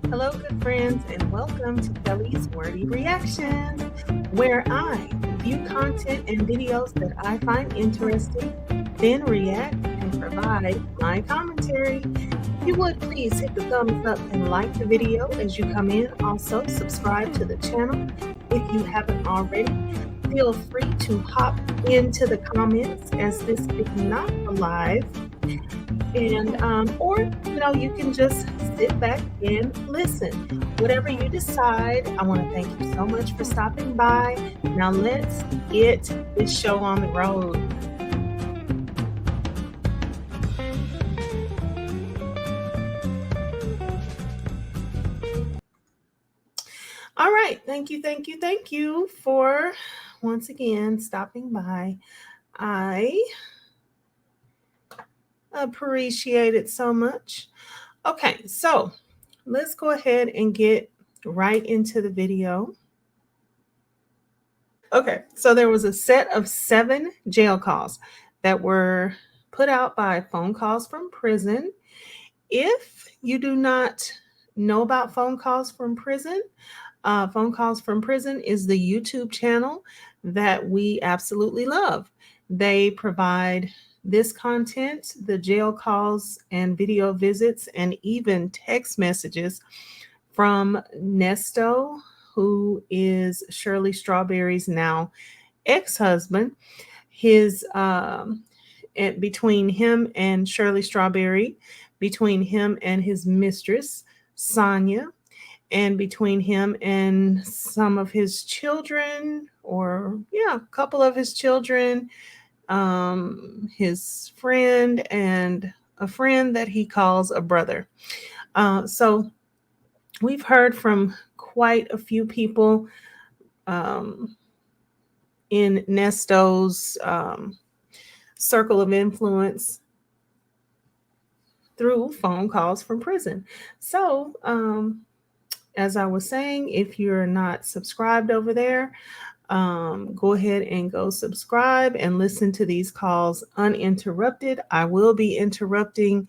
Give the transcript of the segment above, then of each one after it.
Hello, good friends, and welcome to Kelly's Wordy Reactions, where I view content and videos that I find interesting, then react and provide my commentary. If you would please hit the thumbs up and like the video as you come in. Also, subscribe to the channel if you haven't already. Feel free to hop into the comments as this is not live, and or you can just sit back and listen, whatever you decide. I want to thank you so much for stopping by. Now let's get this show on the road. All right, thank you for once again stopping by. I appreciate it so much. Okay, so let's go ahead and get right into the video. Okay, so there was a set of 7 jail calls that were put out by phone calls from prison. If you do not know about phone calls from prison, phone calls from prison is the YouTube channel that we absolutely love. They provide this content, the jail calls and video visits, and even text messages from Nesto, who is Shirley Strawberry's now ex-husband. His and between him and Shirley Strawberry, between him and his mistress Sonya, and between him and some of his children, or a couple of his children, his friend, and a friend that he calls a brother. So we've heard from quite a few people in Nesto's circle of influence through phone calls from prison. So, as I was saying, if you're not subscribed over there, go ahead and go subscribe and listen to these calls uninterrupted. I will be interrupting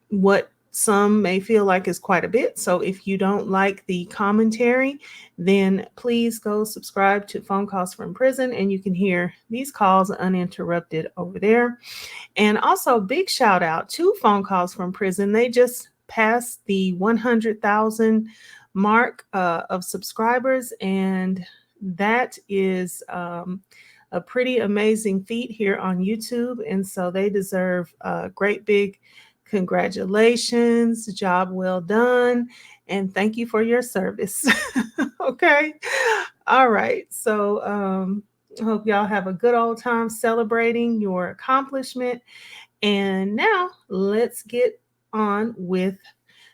what some may feel like is quite a bit. So if you don't like the commentary, then please go subscribe to Phone Calls from Prison and you can hear these calls uninterrupted over there. And also, big shout out to Phone Calls from Prison. They just passed the 100,000 mark of subscribers, and that is a pretty amazing feat here on YouTube. And so they deserve a great big congratulations, job well done, and thank you for your service. Okay. All right. So I hope y'all have a good old time celebrating your accomplishment. And now let's get on with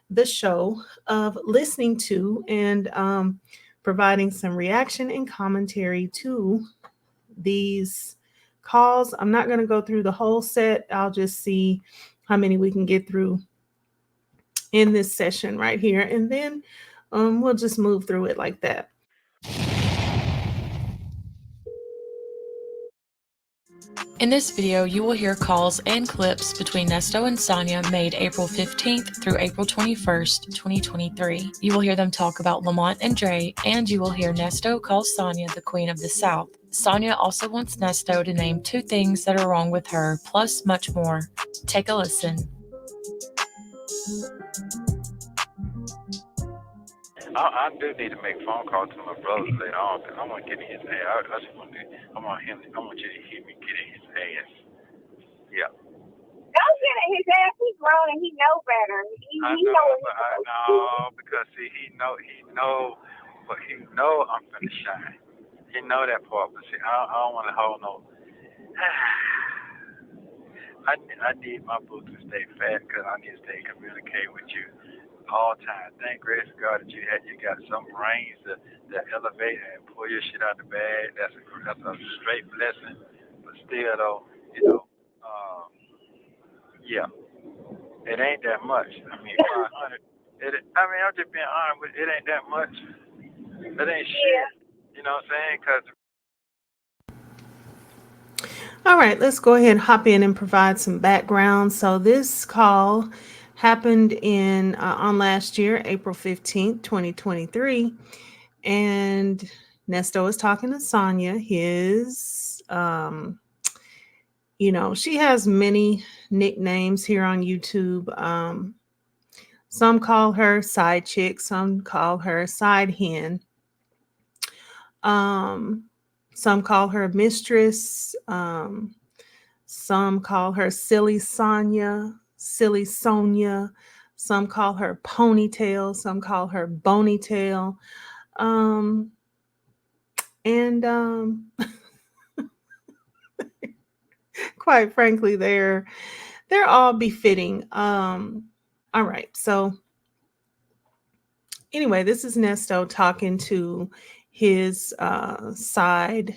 the show of listening to and providing some reaction and commentary to these calls. I'm not going to go through the whole set. I'll just see how many we can get through in this session right here. And then we'll just move through it like that. In this video, you will hear calls and clips between Nesto and Sonya made April 15th through April 21st, 2023. You will hear them talk about Lamont and Dre, and you will hear Nesto call Sonya the Queen of the South. Sonya also wants Nesto to name 2 things that are wrong with her, plus much more. Take a listen. I do need to make a phone call to my brother later on because I want to get in his ass. I want you to hear me get in his ass. Yeah. Don't get in his ass. He's grown and he know better. I know, because see, he know I'm finna shine. He know that part, but see, I don't want to hold no. I need my boo to stay fat because I need to stay communicate with you all time. Thank grace God that you got some brains to elevate and pull your shit out the bag. That's a straight blessing. But still though, yeah, it ain't that much. I mean, 500. I'm just being honest, but it ain't that much. It ain't shit. You know what I'm saying? Cause all right, let's go ahead and hop in and provide some background. So this call happened in on last year, April 15th, 2023. And Nesto is talking to Sonya, his she has many nicknames here on YouTube. Some call her side chick, some call her side hen. Some call her mistress. Some call her silly Sonya, silly Sonya. Some call her ponytail. Some call her bonytail. And quite frankly, they're all befitting. All right, so anyway, this is Nesto talking to his side.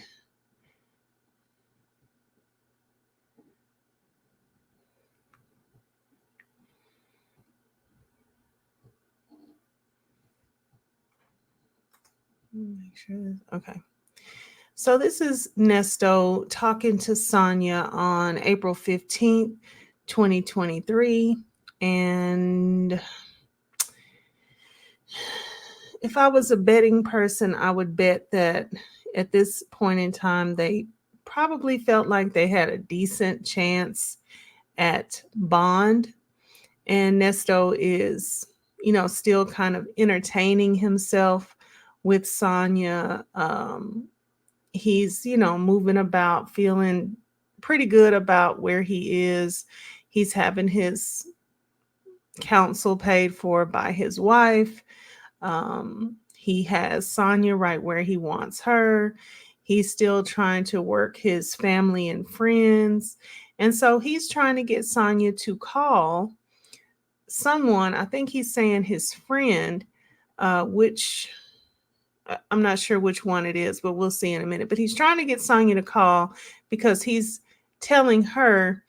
Make sure. Okay. So this is Nesto talking to Sonya on April 15th, 2023. And if I was a betting person, I would bet that at this point in time, they probably felt like they had a decent chance at bond. And Nesto is, still kind of entertaining himself with Sonya. He's, moving about, feeling pretty good about where he is. He's having his counsel paid for by his wife. He has Sonya right where he wants her. He's still trying to work his family and friends. And so he's trying to get Sonya to call someone. I think he's saying his friend, which I'm not sure which one it is, but we'll see in a minute. But he's trying to get Sonya to call because he's telling her,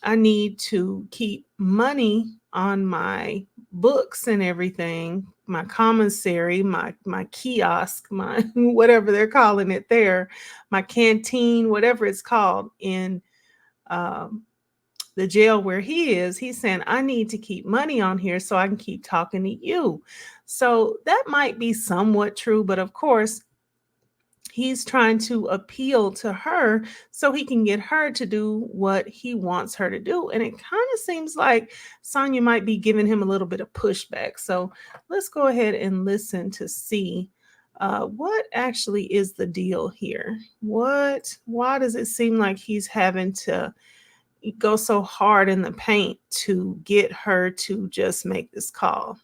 I need to keep money on my books and everything, my commissary, my kiosk, my whatever they're calling it there, my canteen, whatever it's called in the jail where he is. He's saying, I need to keep money on here so I can keep talking to you. So that might be somewhat true, but of course, he's trying to appeal to her so he can get her to do what he wants her to do. And it kind of seems like Sonya might be giving him a little bit of pushback. So let's go ahead and listen to see what actually is the deal here. Why does it seem like he's having to go so hard in the paint to get her to just make this call?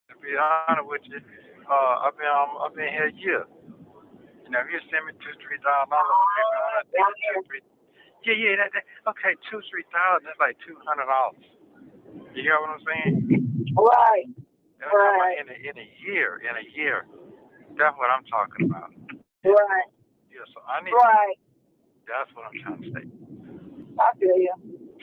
To be honest with you, I've been here a year. If you send me $2,000, $3,000, okay, man, I think okay, $2,000, $3,000, that's like $200. You hear what I'm saying? Right. Right. In a year, that's what I'm talking about. Right. Yeah, so I need. Right. That's what I'm trying to say. I feel you.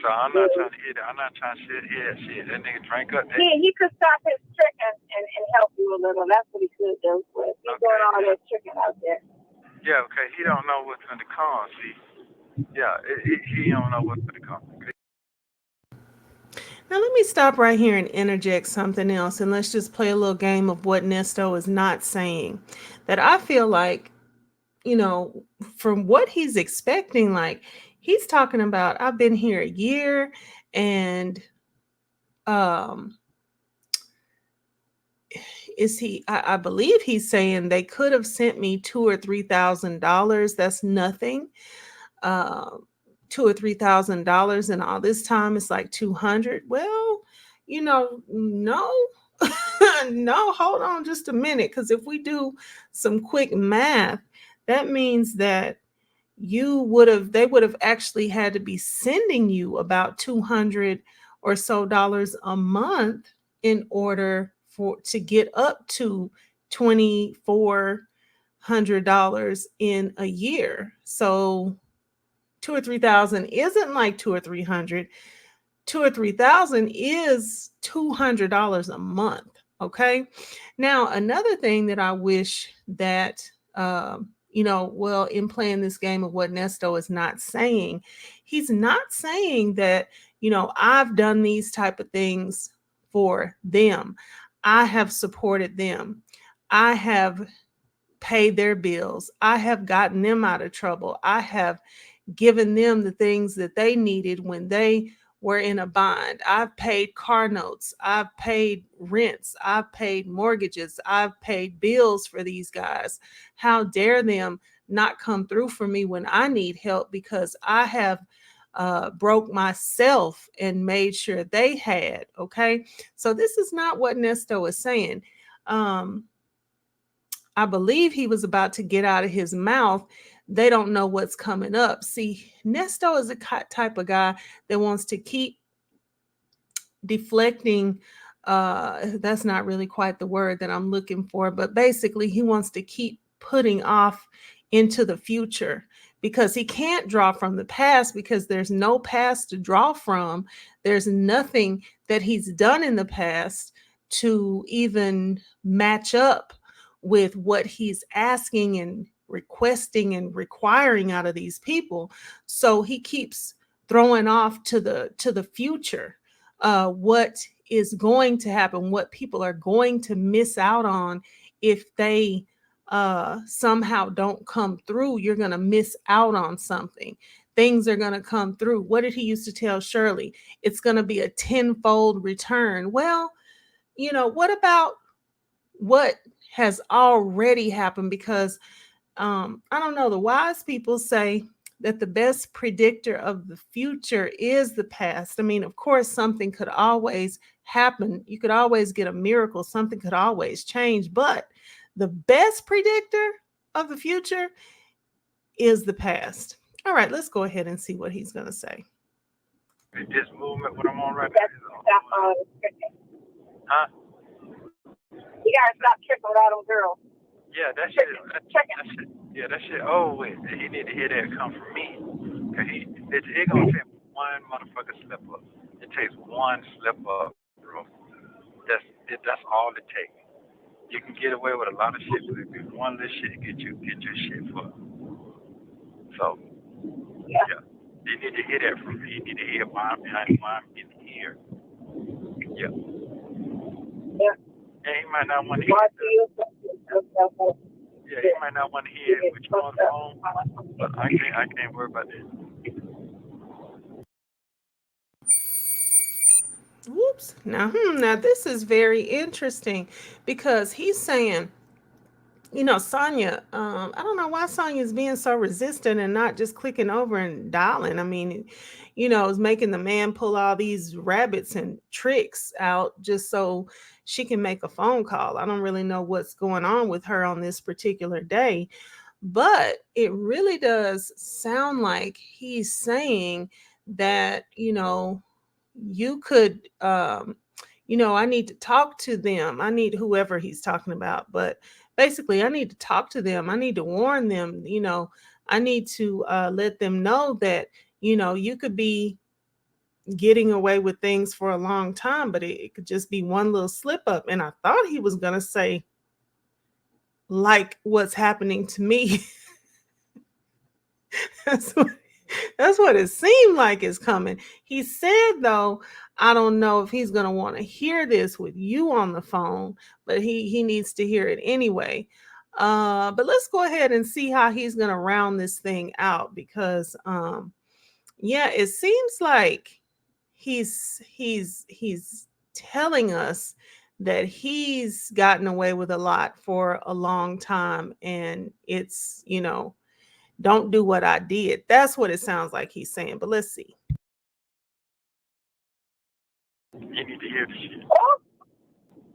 So I'm not trying to hear that. I'm not trying to hear that shit. That nigga drank up. He could stop his tricking and help you a little. That's what he could do. But he's doing all that tricking out there. Yeah, okay. He don't know what's going to come. See, yeah, he don't know what's going to come. Now let me stop right here and interject something else, and let's just play a little game of what Nesto is not saying. That I feel like, from what he's expecting, like he's talking about, I've been here a year, and I believe he's saying they could have sent me $2,000 or $3,000. That's nothing. $2,000 or $3,000, and all this time it's like 200. Well, no. No, hold on just a minute, because if we do some quick math, that means that they would have actually had to be sending you about $200 or so a month in order to get up to $2,400 in a year. So 2 or 3,000 isn't like 2 or 300. 2 or 3,000 is $200 a month. Okay. Now, another thing that I wish that well, in playing this game of what Nesto is not saying, he's not saying that, I've done these type of things for them. I have supported them. I have paid their bills. I have gotten them out of trouble. I have given them the things that they needed when they were in a bind. I've paid car notes. I've paid rents. I've paid mortgages. I've paid bills for these guys. How dare them not come through for me when I need help, because I have broke myself and made sure they had. Okay. So this is not what Nesto is saying. I believe he was about to get out of his mouth, they don't know what's coming up. See, Nesto is a type of guy that wants to keep deflecting. That's not really quite the word that I'm looking for, but basically he wants to keep putting off into the future, because he can't draw from the past, because there's no past to draw from. There's nothing that he's done in the past to even match up with what he's asking and requesting and requiring out of these people. So he keeps throwing off to the future, what is going to happen, what people are going to miss out on if they somehow don't come through. You're going to miss out on something. Things are going to come through. What did he used to tell Shirley? It's going to be a tenfold return. Well, what about what has already happened? Because I don't know, the wise people say that the best predictor of the future is the past. I mean, of course, something could always happen. You could always get a miracle. Something could always change. But the best predictor of the future is the past. All right, let's go ahead and see what he's going to say. This movement, what I'm on right now, huh? You gotta stop tricking with all them girls. Yeah, that shit. Yeah, that shit. Oh wait, he need to hear that come from me. Cause it gonna take one motherfucker slip up. It takes one slip up, bro. That's all it takes. You can get away with a lot of shit, but if it's one little shit, get your shit fucked. So yeah, you need to hear that from me. You need to hear why I'm in here. Yeah. Yeah. And he might not want to hear it. Yeah, he might not want to hear it with you on the phone, but I can't worry about that. Whoops. Now this is very interesting, because he's saying, Sonya, I don't know why Sonya is being so resistant and not just clicking over and dialing. I mean, is making the man pull all these rabbits and tricks out just so she can make a phone call. I don't really know what's going on with her on this particular day, but it really does sound like he's saying that, you could, I need to talk to them. I need whoever he's talking about, but basically I need to talk to them. I need to warn them, I need to let them know that, you could be getting away with things for a long time, but it could just be one little slip up. And I thought he was going to say, like what's happening to me. That's what it seemed like is coming. He said, though, I don't know if he's going to want to hear this with you on the phone, but he needs to hear it anyway. But let's go ahead and see how he's going to round this thing out, because it seems like he's telling us that he's gotten away with a lot for a long time, and it's, don't do what I did. That's what it sounds like he's saying. But let's see. You need to hear the shit.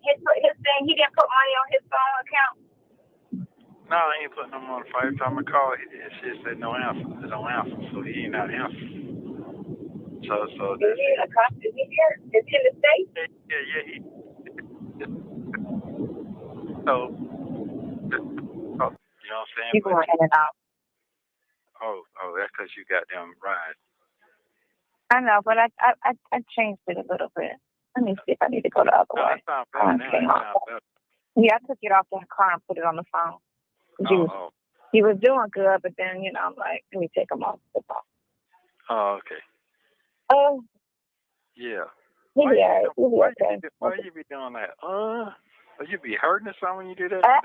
His thing, he didn't put money on his phone account. No, I ain't putting him on the phone. Every time I call, it shit said no answer. It don't answer, so he ain't not answering. So is he a cop? Is he here? Is he in the States? Yeah. So, you know what I'm saying? He's going in and out. Oh, that's because you got them ride. I know, but I changed it a little bit. Let me see if I need to go the other way. That sounds better now. Yeah, I took it off the car and put it on the phone. he was doing good, but then, I'm like, let me take him off the phone. Oh, okay. Oh, Yeah. he'll be Why okay. Why you be doing that? You be hurting or something when you do that?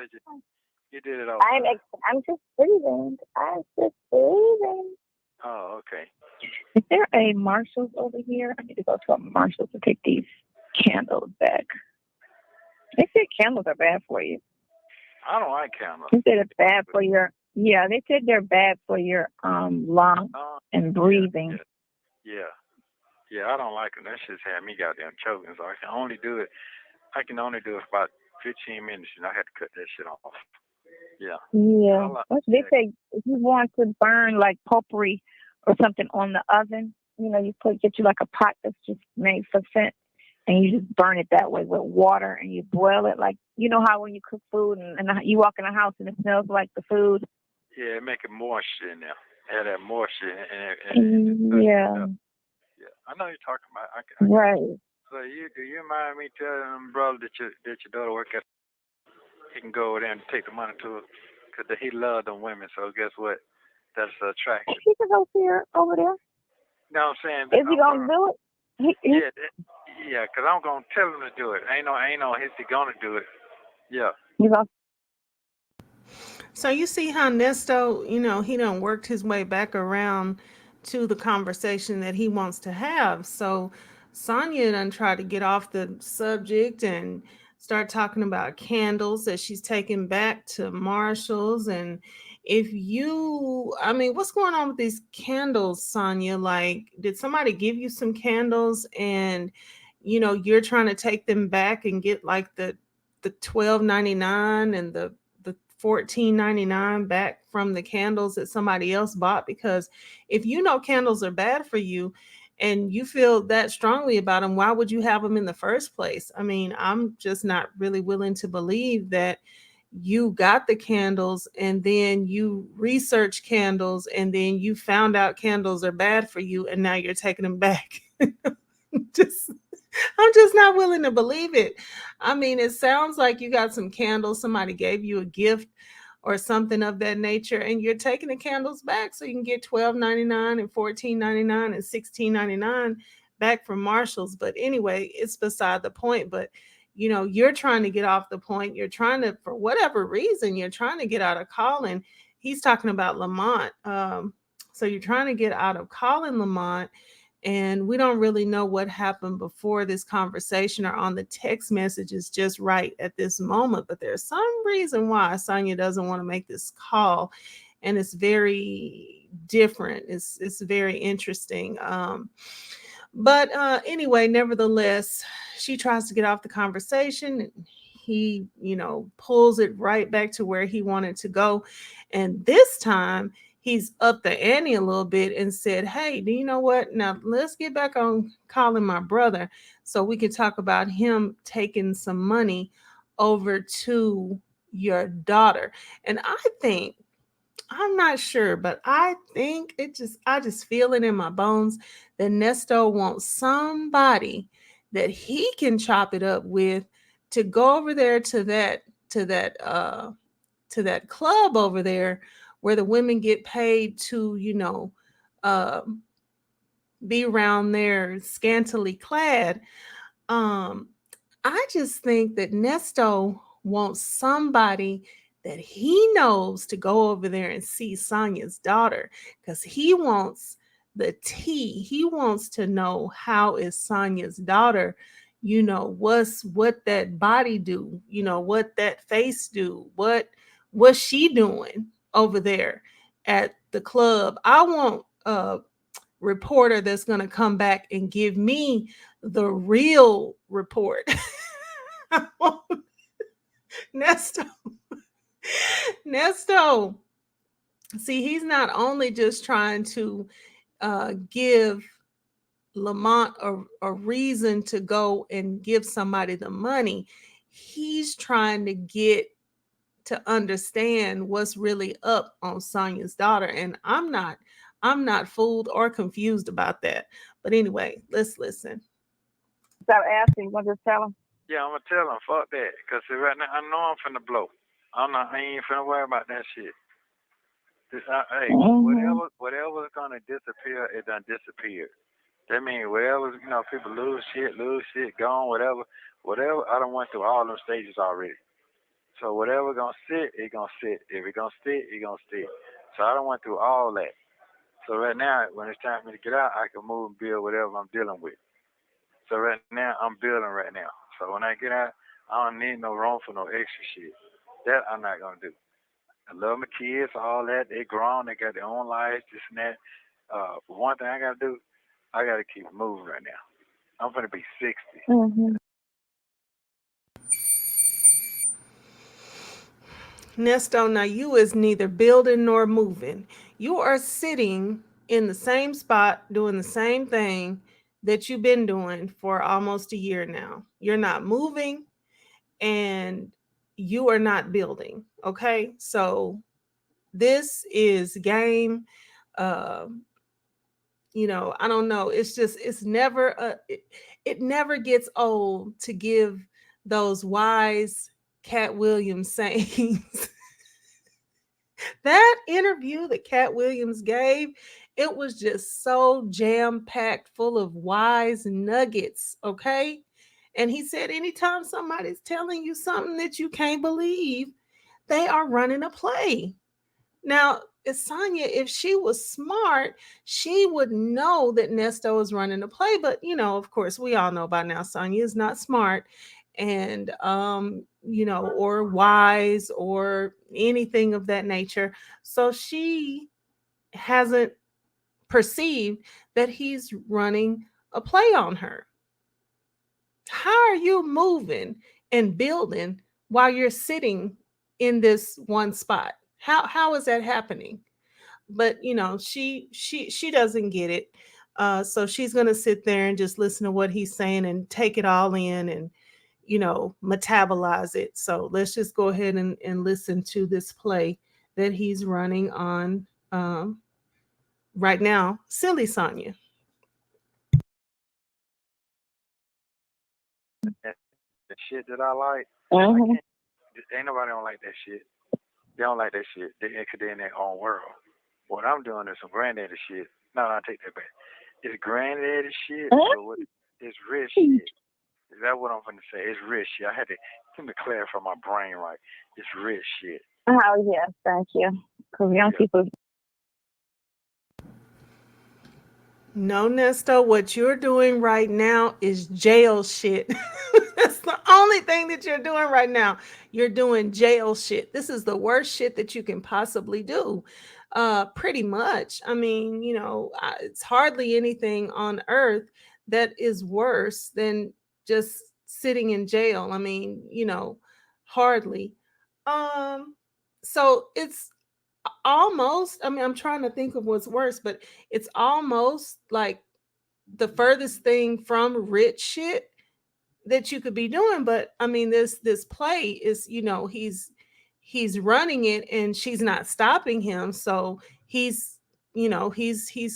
You did it all. I'm just breathing. I'm just breathing. Oh, okay. Is there a Marshall's over here? I need to go to a Marshall's to take these candles back. They said candles are bad for you. I don't like candles. They said it's bad for your. Yeah, they said they're bad for your lungs and breathing. Yeah. I don't like them. That shit's had me goddamn choking. So I can only do it for about 15 minutes, and I had to cut that shit off. Yeah. Yeah. They say if you want to burn like potpourri or something on the oven, you get you like a pot that's just made for scent, and you just burn it that way with water, and you boil it like how when you cook food and you walk in a house and it smells like the food. Yeah, it make it moisture in there. Have that moisture yeah. Yeah, I know you're talking about. Right. So do you mind me telling them, brother, that your daughter work at? He can go over there and take the money to her, cause he loves them women. So guess what? That's the attraction. He can go over there. You know what I'm saying? Is he gonna do it? Yeah, cause I'm gonna tell him to do it. Ain't no if he gonna do it. Yeah. So you see how Nesto, he done worked his way back around to the conversation that he wants to have. So Sonya done tried to get off the subject and start talking about candles that she's taking back to Marshall's. And what's going on with these candles, Sonya? Like, did somebody give you some candles and you're trying to take them back and get like the $12.99 and the $14.99 back from the candles that somebody else bought? Because if candles are bad for you and you feel that strongly about them, why would you have them in the first place? I mean, I'm just not really willing to believe that you got the candles and then you researched candles and then you found out candles are bad for you and now you're taking them back. I'm just not willing to believe it. I mean, it sounds like you got some candles. Somebody gave you a gift or something of that nature, and you're taking the candles back so you can get $12.99 and $14.99 and $16.99 back from Marshall's. But anyway, it's beside the point. But you're trying to get off the point. You're trying to, for whatever reason, you're trying to get out of calling. He's talking about Lamont. So you're trying to get out of calling Lamont. And we don't really know what happened before this conversation or on the text messages just right at this moment. But there's some reason why Sonya doesn't want to make this call. And it's very different. It's very interesting. But anyway, nevertheless, she tries to get off the conversation. He, pulls it right back to where he wanted to go. And this time, he's upped the ante a little bit and said, hey, do you know what? Now let's get back on calling my brother so we can talk about him taking some money over to your daughter. And I'm not sure, but I think I just feel it in my bones that Nesto wants somebody that he can chop it up with to go over there to that club over there where the women get paid to, uh, be around there scantily clad. Um, I just think that Nesto wants somebody that he knows to go over there and see Sonya's daughter because he wants the tea. He wants to know how is Sonya's daughter, what that body do, what that face do, what's she doing over there at the club. I want a reporter that's going to come back and give me the real report. Nesto. Nesto. See, he's not only just trying to give Lamont a reason to go and give somebody the money. He's trying to get to understand what's really up on Sonya's daughter. And I'm not fooled or confused about that. But anyway, let's listen. Stop asking. You want to just tell him? Yeah, I'm gonna tell him fuck that, cause right now I know I'm finna blow. I ain't finna worry about that shit. Hey, Mhm. whatever's gonna disappear, it done disappeared. That means whatever people lose shit, gone, whatever. I done went through all them stages already. So whatever gonna sit, it gonna sit. If it gonna stick, it gonna stick. So I done went through all that. So right now, when it's time for me to get out, I can move and build whatever I'm dealing with. So right now, I'm building right now. So when I get out, I don't need no room for no extra shit. That I'm not gonna do. I love my kids, all that. They grown, they got their own lives, this and that. But one thing I gotta do, I gotta keep moving right now. I'm gonna be 60. Mhm. Nesto, now you is neither building nor moving. You are sitting in the same spot doing the same thing that you've been doing for almost a year now. You're not moving and you are not building. Okay. So this is game. Um, I don't know. It's just, it never gets old to give those wise Cat Williams sayings. That interview that Cat Williams gave, it was just so jam packed full of wise nuggets. Okay. And he said, anytime somebody's telling you something that you can't believe, they are running a play. Now, Sonya, if she was smart, she would know that Nesto is running a play. But, of course, we all know by now Sonya is not smart and, or wise or anything of that nature. So she hasn't perceived that he's running a play on her. How are you moving and building while you're sitting in this one spot? How is that happening? But she doesn't get it, so she's going to sit there and just listen to what he's saying and take it all in and metabolize it. So let's just go ahead and listen to this play that he's running on right now. Silly Sonya. The shit that I like, I Mhm. can't. Ain't nobody don't like that shit. They don't like that shit. They in their own world. What I'm doing is some granddaddy shit. No, I take that back. It's granddaddy shit, but it's rich shit. Is that what I'm gonna say? It's rich shit. I had to let me clarify my brain right. It's rich shit. Oh yes, thank you. Because young Yeah. people. No, Nesto, what you're doing right now is jail shit. That's the only thing that you're doing right now. You're doing jail shit. This is the worst shit that you can possibly do. Pretty much. I mean, it's hardly anything on earth that is worse than just sitting in jail. I mean, hardly. Um, so it's almost, I mean, I'm trying to think of what's worse, but it's almost like the furthest thing from rich shit that you could be doing. But I mean, this play is, he's running it and she's not stopping him. So he's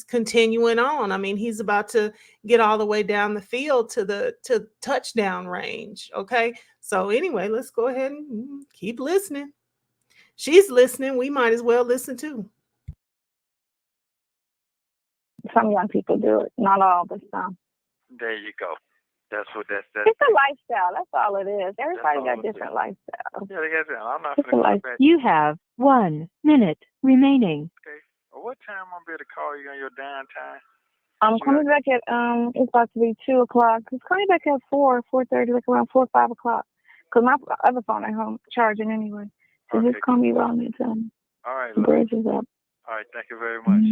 continuing on. I mean, he's about to get all the way down the field to touchdown range. Okay. So anyway, let's go ahead and keep listening. She's listening. We might as well listen too. Some young people do it, not all, but some. There you go. That's what that's It's a lifestyle. That's all it is. Everybody got different lifestyles. Yeah, they got that. I'm not It's a gonna life. go back. You have 1 minute remaining. Okay. Well, what time I'm gonna be able to call you on your downtime? I'm coming back at it's about to be 2:00. It's coming back at 4:30, like around 4 or 5 o'clock. Cause my other phone at home charging anyway. So Okay. just call me around that time. All right. The bridge is up. All right. Thank you very much.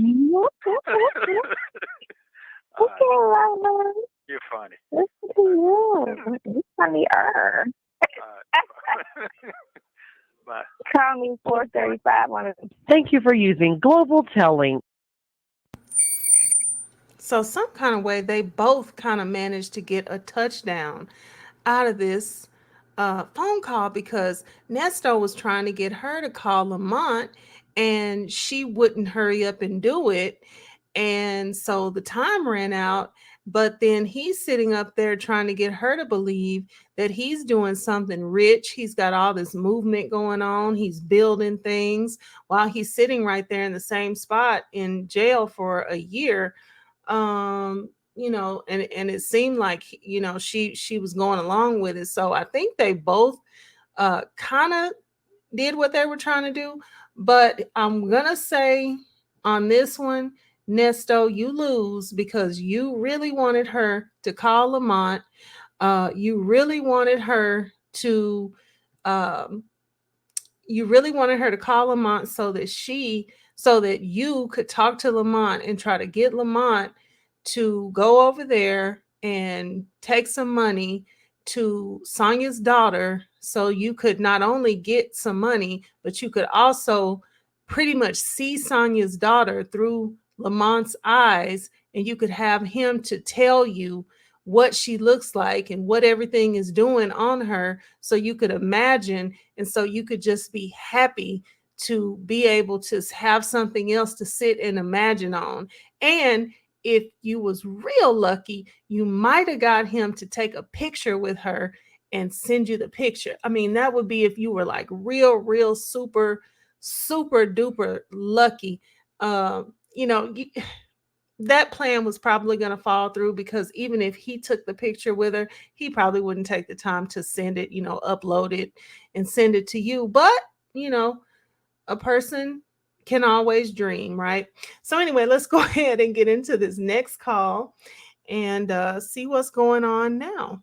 Okay, Lola. You're funny. Listen to you. It's funnier. Bye. Call me 4:35 on it. Thank you for using Global Telling. So some kind of way they both kind of managed to get a touchdown out of this phone call because Nesto was trying to get her to call Lamont and she wouldn't hurry up and do it. And so the time ran out, but then he's sitting up there trying to get her to believe that he's doing something rich. He's got all this movement going on. He's building things while he's sitting right there in the same spot in jail for a year. And it seemed like, she was going along with it. So I think they both kind of did what they were trying to do. But I'm gonna say on this one, Nesto, you lose because you really wanted her to call Lamont. You really wanted her to um, you really wanted her to call Lamont so that you could talk to Lamont and try to get Lamont to go over there and take some money to Sonya's daughter so you could not only get some money, but you could also pretty much see Sonya's daughter through Lamont's eyes, and you could have him to tell you what she looks like and what everything is doing on her so you could imagine, and so you could just be happy to be able to have something else to sit and imagine on. And if you was real lucky, you might have got him to take a picture with her and send you the picture. I mean, that would be if you were like real super duper lucky. You know, that plan was probably going to fall through, because even if he took the picture with her, he probably wouldn't take the time to send it, upload it and send it to you. But, a person can always dream, right? So anyway, let's go ahead and get into this next call and see what's going on now.